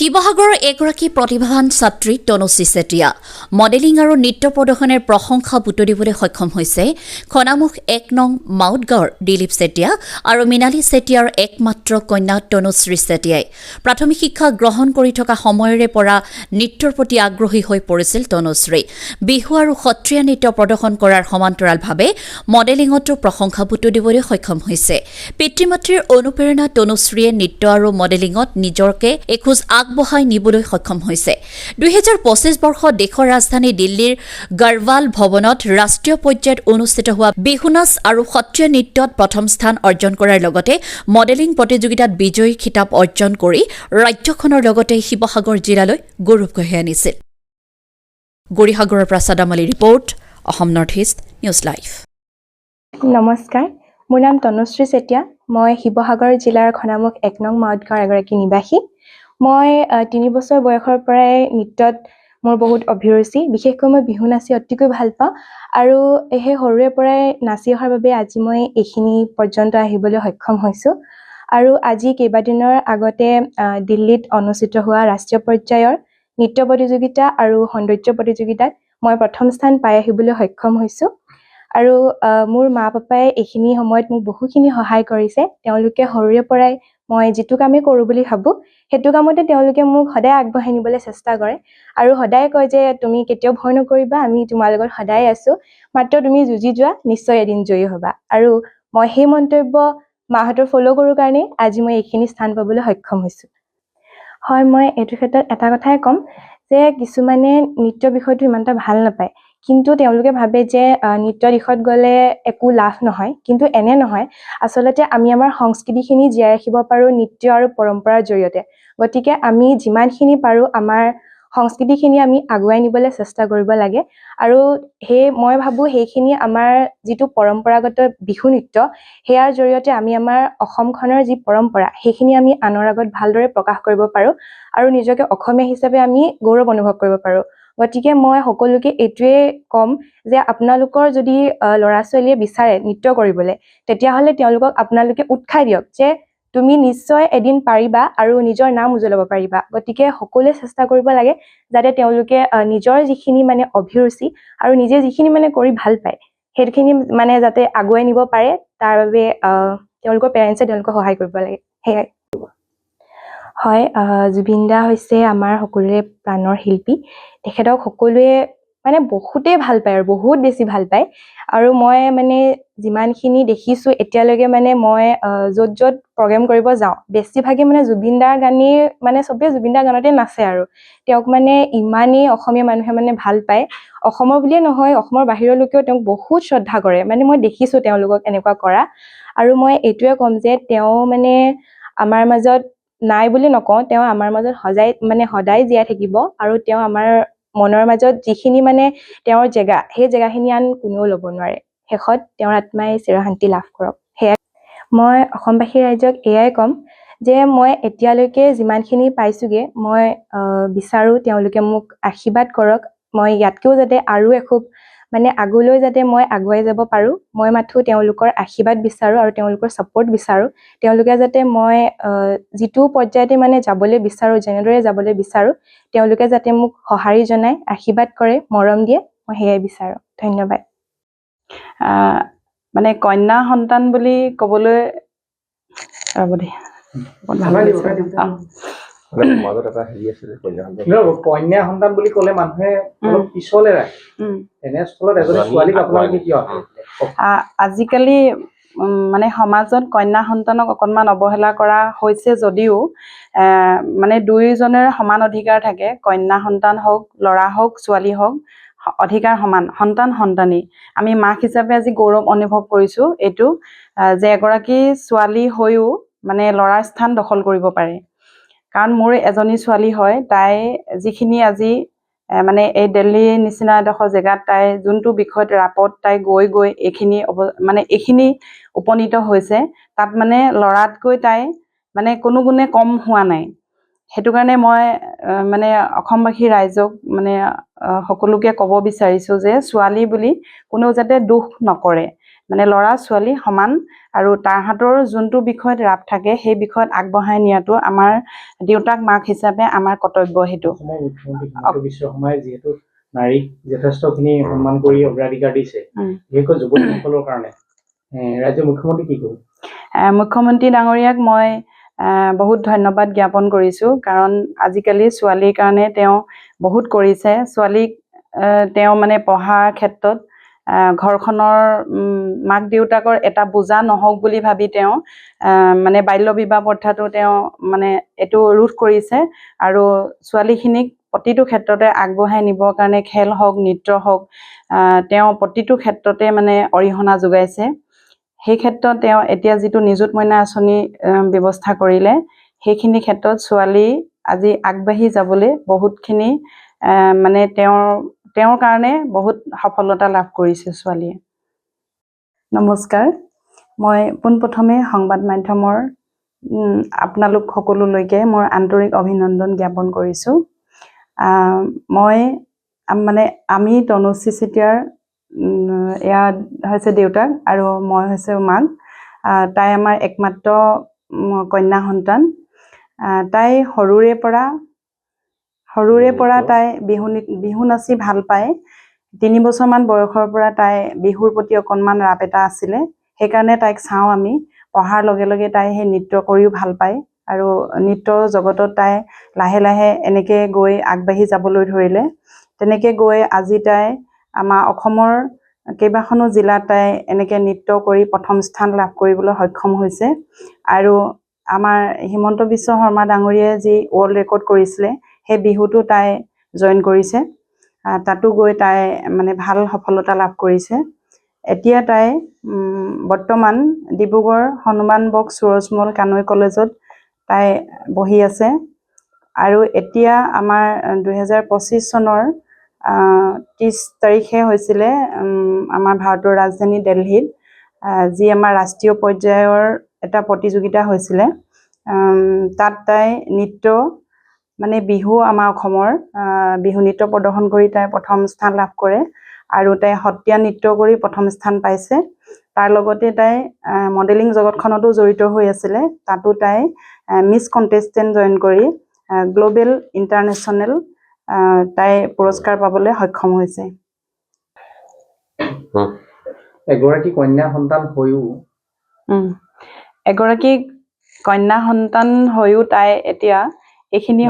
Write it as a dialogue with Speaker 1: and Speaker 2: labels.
Speaker 1: শিৱসাগৰৰ এগৰাকী প্ৰতিভাৱান ছাত্ৰী তনুশ্ৰী চেতিয়া মডেলিং আৰু নৃত্য প্ৰদৰ্শনৰ প্ৰশংসা বুটলিবলৈ সক্ষম হৈছে খনামুখ ১ নং মাউতগাঁৱৰ দিলীপ চেতিয়া আৰু মৃণালী চেতিয়াৰ একমাত্ৰ কন্যা তনুশ্ৰী চেতিয়াই প্ৰাথমিক শিক্ষা গ্ৰহণ কৰি থকা সময়ৰে পৰা নৃত্যৰ প্ৰতি আগ্ৰহী হৈ পৰিছিল তনুশ্ৰী বিহু আৰু সত্ৰীয়া নৃত্য প্ৰদৰ্শন কৰাৰ সমান্তৰালভাৱে মডেলিঙতো প্ৰশংসা বুটলিবলৈ সক্ষম হৈছে পিতৃ-মাতৃৰ অনুপ্ৰেৰণা তনুশ্ৰীয়ে নৃত্য আৰু মডেলিঙত নিজকে এখোজ আগবঢ়াই নিবলৈ সক্ষম হৈছে ২০২৫ বৰ্ষত দেশৰ ৰাজধানী দিল্লীৰ গৰৱাল ভৱনত ৰাষ্ট্ৰীয় পৰ্যায়ত অনুষ্ঠিত হোৱা বিহু নাচ আৰু সত্ৰীয়া নৃত্যত প্ৰথম স্থান অৰ্জন কৰাৰ লগতে মডেলিং প্ৰতিযোগিতাত বিজয়ী খিতাপ অৰ্জন কৰি ৰাজ্যখনৰ লগতে শিৱসাগৰ জিলালৈ গৌৰৱ কঢ়িয়াই আনিছিল গৰিসাগৰৰ পৰা সাদামালী report Assam north east news live
Speaker 2: নমস্কাৰ মোৰ নাম তনুশ্ৰী চেতিয়া মই শিৱসাগৰ জিলাৰ খনামুখ ১ নং মাউতগাঁৱৰ এগৰাকী নিবাসী মই ৩ বছৰ বয়সৰ পৰাই নৃত্যত মোৰ বহুত অভিৰুচি বিশেষকৈ মই বিহু নাচি অতিকৈ ভাল পাওঁ আৰু সেই সৰুৰে পৰাই নাচি অহাৰ বাবে আজি মই এইখিনি পৰ্যন্ত আহিবলৈ সক্ষম হৈছোঁ আৰু আজি কেইবাদিনৰ আগতে দিল্লীত অনুষ্ঠিত হোৱা ৰাষ্ট্ৰীয় পৰ্যায়ৰ নৃত্য প্ৰতিযোগিতা আৰু সৌন্দৰ্য প্ৰতিযোগিতাত মই প্ৰথম স্থান পাই আহিবলৈ সক্ষম হৈছোঁ আৰু মোৰ মা পাপাই এইখিনি সময়ত মোক বহুখিনি সহায় কৰিছে তেওঁলোকে সৰুৰে পৰাই মই যিটো কামেই কৰোঁ বুলি ভাবোঁ সেইটো কামতে তেওঁলোকে মোক সদায় আগবঢ়াই নিবলৈ চেষ্টা কৰে আৰু সদায় কয় যে তুমি কেতিয়াও ভয় নকৰিবা আমি তোমাৰ লগত সদায় আছোঁ মাত্ৰ তুমি যুঁজি যোৱা নিশ্চয় এদিন জয়ী হ'বা আৰু মই সেই মন্তব্য মাহঁতৰ ফ'ল' কৰোঁ কাৰণে আজি মই এইখিনি স্থান পাবলৈ সক্ষম হৈছোঁ হয় মই এইটো ক্ষেত্ৰত এটা কথাই ক'ম যে কিছুমানে নৃত্য বিষয়টো ইমান এটা ভাল নাপায় কিন্তু তেওঁলোকে ভাবে যে নৃত্য দিশত গ'লে একো লাভ নহয় কিন্তু এনে নহয় আচলতে আমি আমাৰ সংস্কৃতিখিনি জীয়াই ৰাখিব পাৰোঁ নৃত্য আৰু পৰম্পৰাৰ জৰিয়তে গতিকে আমি যিমানখিনি পাৰোঁ আমাৰ সংস্কৃতিখিনি আমি আগুৱাই নিবলৈ চেষ্টা কৰিব লাগে আৰু মই ভাবোঁ সেইখিনি আমাৰ যিটো পৰম্পৰাগত বিহু নৃত্য সেয়াৰ জৰিয়তে আমি আমাৰ অসমখনৰ যি পৰম্পৰা সেইখিনি আমি আনৰ আগত ভালদৰে প্ৰকাশ কৰিব পাৰোঁ আৰু নিজকে অসমীয়া হিচাপে আমি গৌৰৱ অনুভৱ কৰিব পাৰোঁ গতিকে মই সকলোকে এইটোৱে ক'ম যে আপোনালোকৰ যদি ল'ৰা ছোৱালীয়ে বিচাৰে নৃত্য কৰিবলৈ তেতিয়াহ'লে তেওঁলোকক আপোনালোকে উৎসাহ দিয়ক যে তুমি নিশ্চয় এদিন পাৰিবা আৰু নিজৰ নাম উজ্বলাব পাৰিবা গতিকে সকলোৱে চেষ্টা কৰিব লাগে যাতে তেওঁলোকে নিজৰ যিখিনি মানে অভিৰুচি আৰু নিজে যিখিনি মানে কৰি ভাল পায় সেইখিনি মানে যাতে আগুৱাই নিব পাৰে তাৰ বাবে তেওঁলোকৰ পেৰেণ্টছে তেওঁলোকক সহায় কৰিব লাগে সেয়াই হয় জুবিন দা হৈছে আমাৰ সকলোৰে প্ৰাণৰ শিল্পী তেখেতক সকলোৱে মানে বহুতেই ভাল পায় আৰু বহুত বেছি ভাল পায় আৰু মই মানে যিমানখিনি দেখিছোঁ এতিয়ালৈকে মানে মই য'ত য'ত প্ৰগ্ৰেম কৰিব যাওঁ বেছিভাগে মানে জুবিন দাৰ গানেই মানে চবেই জুবিন দাৰ গানতে নাচে আৰু তেওঁক মানে ইমানেই অসমীয়া মানুহে মানে ভাল পায় অসমৰ বুলিয়ে নহয় অসমৰ বাহিৰৰ লোকেও তেওঁক বহুত শ্ৰদ্ধা কৰে মানে মই দেখিছোঁ তেওঁলোকক এনেকুৱা কৰা আৰু মই এইটোৱে ক'ম যে তেওঁ মানে আমাৰ মাজত নাই বুলি নকওঁ তেওঁ আমাৰ মাজত সদায় জীয়াই থাকিব আৰু তেওঁ আমাৰ মনৰ মাজত যিখিনি মানে তেওঁৰ জেগা সেই জেগাখিনি আন কোনেও ল'ব নোৱাৰে শেষত তেওঁৰ আত্মাই চিৰশান্তি লাভ কৰক সেয়াই মই অসমবাসী ৰাইজক এয়াই ক'ম যে মই এতিয়ালৈকে যিমানখিনি পাইছোঁগৈ মই বিচাৰোঁ তেওঁলোকে মোক আশীৰ্বাদ কৰক মই ইয়াতকৈও যাতে আৰু এখোপ মানে আগলৈ যাতে মই আগুৱাই যাব পাৰোঁ মই মাথো তেওঁলোকৰ আশীৰ্বাদ বিচাৰোঁ আৰু তেওঁলোকৰ ছাপোৰ্ট বিচাৰোঁ তেওঁলোকে যাতে মই যিটো পৰ্যায়তে মানে যাবলৈ বিচাৰোঁ যেনেদৰে যাবলৈ বিচাৰোঁ তেওঁলোকে যাতে মোক সঁহাৰি জনায় আশীৰ্বাদ কৰে মৰম দিয়ে মই সেয়াই বিচাৰোঁ ধন্যবাদ
Speaker 3: মানে কন্যা সন্তান বুলি ক'বলৈ
Speaker 4: কন্যা সন্তান বুলি ক'লে মানুহে অলপ পিছলে ৰাখে এনেস্থলত এজনী ছোৱালীক আপোনালোকে কিয়
Speaker 3: আজিকালি মানে সমাজত কন্যা সন্তানক অকণমান অৱহেলা কৰা হৈছে যদিও মানে দুয়োজনেৰে সমান অধিকাৰ থাকে কন্যা সন্তান হওক ল'ৰা হওক ছোৱালী হওক অধিকাৰ সমান সন্তানেই আমি মাক হিচাপে আজি গৌৰৱ অনুভৱ কৰিছোঁ এইটো যে এগৰাকী ছোৱালী হৈও মানে ল'ৰাৰ স্থান দখল কৰিব পাৰে কাৰণ মোৰ এজনী ছোৱালী হয় তাই যিখিনি আজি মানে এই দিল্লীৰ নিচিনা এডোখৰ জেগাত তাই যোনটো বিষয়ত ৰাপত তাই গৈ এইখিনি উপনীত হৈছে তাত মানে ল'ৰাতকৈ তাই মানে কোনো গুণে কম হোৱা নাই সেইটো কাৰণে মই মানে অসমবাসী ৰাইজক মানে সকলোকে ক'ব বিচাৰিছোঁ যে ছোৱালী বুলি কোনেও যাতে দুখ নকৰে মানে ল'ৰা ছোৱালী সমান আৰু তাৰ হাতৰ যোনটো বিষয়ত ৰাপ থাকে সেই বিষয়ত আগবঢ়াই নিয়াটো আমাৰ দেউতাক মাক হিচাপে আমাৰ কৰ্তব্য সেইটো।
Speaker 4: অসমৰ মুখ্যমন্ত্ৰী হিমন্ত বিশ্ব শৰ্মাই যিহেতু নাৰীক যথেষ্টখিনি সন্মান কৰি অগ্ৰাধিকাৰ দিছে, বিশেষকৈ যুৱতীসকলৰ কাৰণে ৰাজ্যৰ মুখ্যমন্ত্ৰী কি ক'ব?
Speaker 3: মুখ্যমন্ত্ৰী ডাঙৰীয়াক মই বহুত ধন্যবাদ জ্ঞাপন কৰিছোঁ, কাৰণ আজিকালি ছোৱালীৰ কাৰণে তেওঁ বহুত কৰিছে। ছোৱালীক তেওঁ মানে পঢ়াৰ ক্ষেত্ৰত ঘৰখনৰ মাক দেউতাকৰ এটা বোজা নহওক বুলি ভাবি তেওঁ মানে বাল্য বিবাহ প্ৰথাটো তেওঁ মানে এইটো ৰোধ কৰিছে আৰু ছোৱালীখিনিক প্ৰতিটো ক্ষেত্ৰতে আগবঢ়াই নিবৰ কাৰণে খেল হওক নৃত্য হওক তেওঁ প্ৰতিটো ক্ষেত্ৰতে মানে অৰিহণা যোগাইছে। সেই ক্ষেত্ৰত তেওঁ এতিয়া যিটো নিযুত মইনা আঁচনি ব্যৱস্থা কৰিলে, সেইখিনি ক্ষেত্ৰত ছোৱালী আজি আগবাঢ়ি যাবলৈ বহুতখিনি মানে তেওঁৰ কাৰণে বহুত সফলতা লাভ কৰিছে ছোৱালীয়ে। নমস্কাৰ, মই পোনপ্ৰথমে সংবাদ মাধ্যমৰ আপোনালোক সকলোলৈকে মোৰ আন্তৰিক অভিনন্দন জ্ঞাপন কৰিছোঁ। আমি তনুশ্ৰী চেতিয়াৰ এয়া হৈছে দেউতাক আৰু মই হৈছে মাক। তাই আমাৰ একমাত্ৰ কন্যা সন্তান। তাই সৰুৰে পৰা তাই বিহু নাচি ভাল পায়। 3 বছৰমান বয়সৰ পৰা তাই বিহুৰ প্ৰতি অকণমান ৰাপ এটা আছিলে, সেইকাৰণে তাইক চাওঁ আমি। পঢ়াৰ লগে লগে তাই সেই নৃত্য কৰিও ভাল পায় আৰু নৃত্যৰ জগতত তাই লাহে লাহে এনেকৈ গৈ আগবাঢ়ি যাবলৈ ধৰিলে। তেনেকৈ গৈ আজি তাই আমাৰ অসমৰ কেইবাখনো জিলাত তাই এনেকৈ নৃত্য কৰি প্ৰথম স্থান লাভ কৰিবলৈ সক্ষম হৈছে আৰু আমাৰ হিমন্ত বিশ্ব শৰ্মা ডাঙৰীয়াই যি ৱৰ্ল্ড ৰেকৰ্ড কৰিছিলে সেই বিহুটো তাই জইন কৰিছে। তাতো গৈ তাই মানে ভাল সফলতা লাভ কৰিছে। এতিয়া তাই বৰ্তমান ডিব্ৰুগড় হনুমান বক্স সুৰজমল কানৈ কলেজত তাই বহি আছে আৰু এতিয়া আমাৰ 2025 চনৰ 30 তাৰিখে হৈছিলে আমাৰ ভাৰতৰ ৰাজধানী দিল্লীত যি আমাৰ ৰাষ্ট্ৰীয় পৰ্যায়ৰ এটা প্ৰতিযোগিতা হৈছিলে। তাত তাই নৃত্য মানে বিহু আমাৰ অসমৰ বিহু নৃত্য প্ৰদৰ্শন কৰি তাই প্ৰথম স্থান লাভ কৰে আৰু তাই সত্ৰীয়া নৃত্য কৰি প্ৰথম স্থান পাইছে। তাৰ লগতে তাই মডেলিং জগতখনতো জড়িত হৈ আছিলে। তাতো তাই মিছ কণ্টেষ্টেণ্ট জইন কৰি গ্ল'বেল ইণ্টাৰনেশ্যনেল তাই পুৰস্কাৰ পাবলৈ সক্ষম হৈছে।
Speaker 4: এগৰাকী কন্যা সন্তান হৈও
Speaker 3: তাই এতিয়া এইখিনি